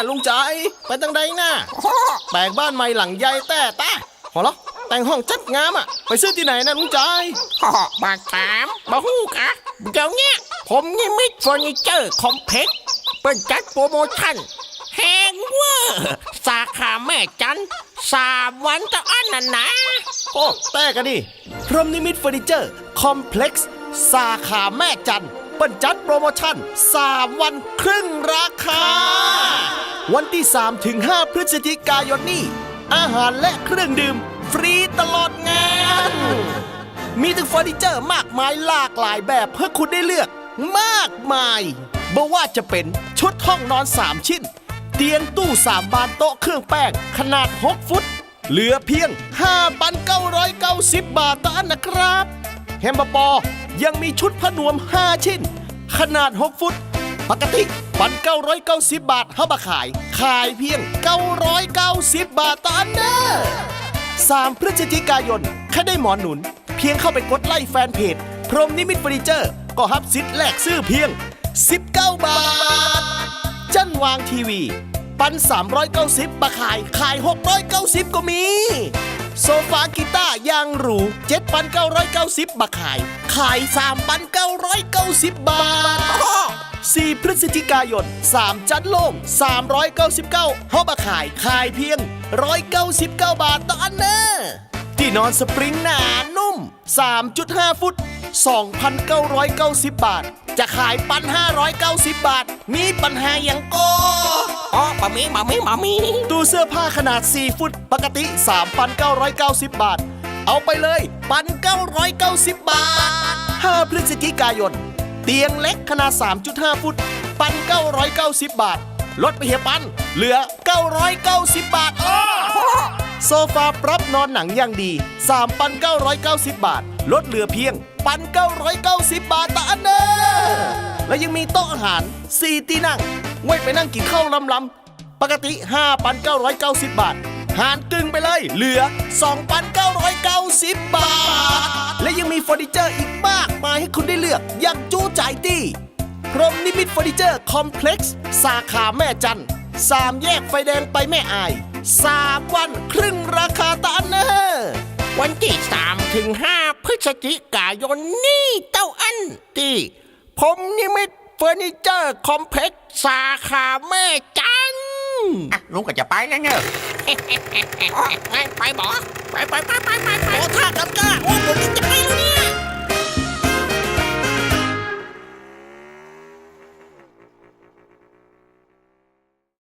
ลุงใจไปตั้งใดน่ะแปลงบ้านใหม่หลังใหญ่แต่พอแล้วแต่งห้องจัดงามอ่ะไปซื้อที่ไหนนะลุงใจบากถามบ่ฮู้กะเดี๋ยวเนี้ยผมนิมิตเฟอร์นิเจอร์คอมเพล็กซ์เปิดจัดโปรโมชั่นแฮงเวอร์สาขาแม่จัน3 วันต่ออันน่ะนะโอ้แต่กันดิพรหมนิมิตเฟอร์นิเจอร์คอมเพล็กซ์สาขาแม่จันเปิ้นจัดโปรโมชั่น3 วันครึ่งราคาวันที่3 ถึง 5 พฤศจิกายนนี้อาหารและเครื่องดื่มฟรีตลอดงานมีถึงเฟอร์นิเจอร์มากมายหลากหลายแบบเพื่อคุณได้เลือกมากมายบ่ว่าจะเป็นชุดห้องนอน3 ชิ้นเตียงตู้3 บานโต๊ะเครื่องแป้งขนาด6 ฟุตเหลือเพียง 5,990 บาทต่ออันนะครับแฮมเบอร์ปอยังมีชุดผ้านวม5 ชิ้นขนาด6 ฟุตปกติ1,990 บาทเฮามาขายเพียง990 บาทต่ออันเด้อ3 พฤศจิกายนแค่ได้หมอนหนุนเพียงเข้าไปกดไลค์แฟนเพจพรหมนิมิตเฟอร์นิเจอร์ก็รับสิทธิ์แลกซื้อเพียง19 บาทจันวางทีวีปัน390มาขาย690ก็มีโซฟากีตาร์ยางหรู 7,990 มาขาย3,990 บาท4 พฤศจิกายน3 จันโล่ง399เฮามาขายเพียง199 บาทต่ออันเนอที่นอนสปริงหนานุ่ม 3.5 ฟุต 2,990 บาทจะขายปัน590 บาทมีปัญหาอย่างก็บะมี ตู้เสื้อผ้าขนาด4 ฟุตปกติ 3,990 บาทเอาไปเลยปัน990 บาท5 พฤศจิกายนเตียงเล็กขนาด 3.5 ฟุตปัน990 บาทลดไปเฮียปันเหลือ990 บาทโซฟาปรับนอนหนังอย่างดี 3,990 บาทลดเหลือเพียง1,990 บาทต่ออันเด้อและยังมีโต๊ะอาหาร4 ที่นั่งไว้ไปนั่งกินข้าวลำๆปกติ 5,990 บาทหารกึ่งไปเลยเหลือ 2,990 บาทและยังมีเฟอร์นิเจอร์อีกมากมายให้คุณได้เลือกอย่างจู้ใจตี้พรหมนิมิตเฟอร์นิเจอร์คอมเพล็กซ์สาขาแม่จัน3 แยกไฟแดงไปแม่อาย3 วันครึ่งราคาตาเนอวันที่3 ถึง 5 พฤศจิกายนนี่เต้าอันที่ผมนิมิตเฟอร์นิเจอร์คอมเพล็กซ์สาขาแม่จันลุงก็จะไปแล้วเนอะไปบอกไปโอ้ท่ากับก้าโอ้ผมจะ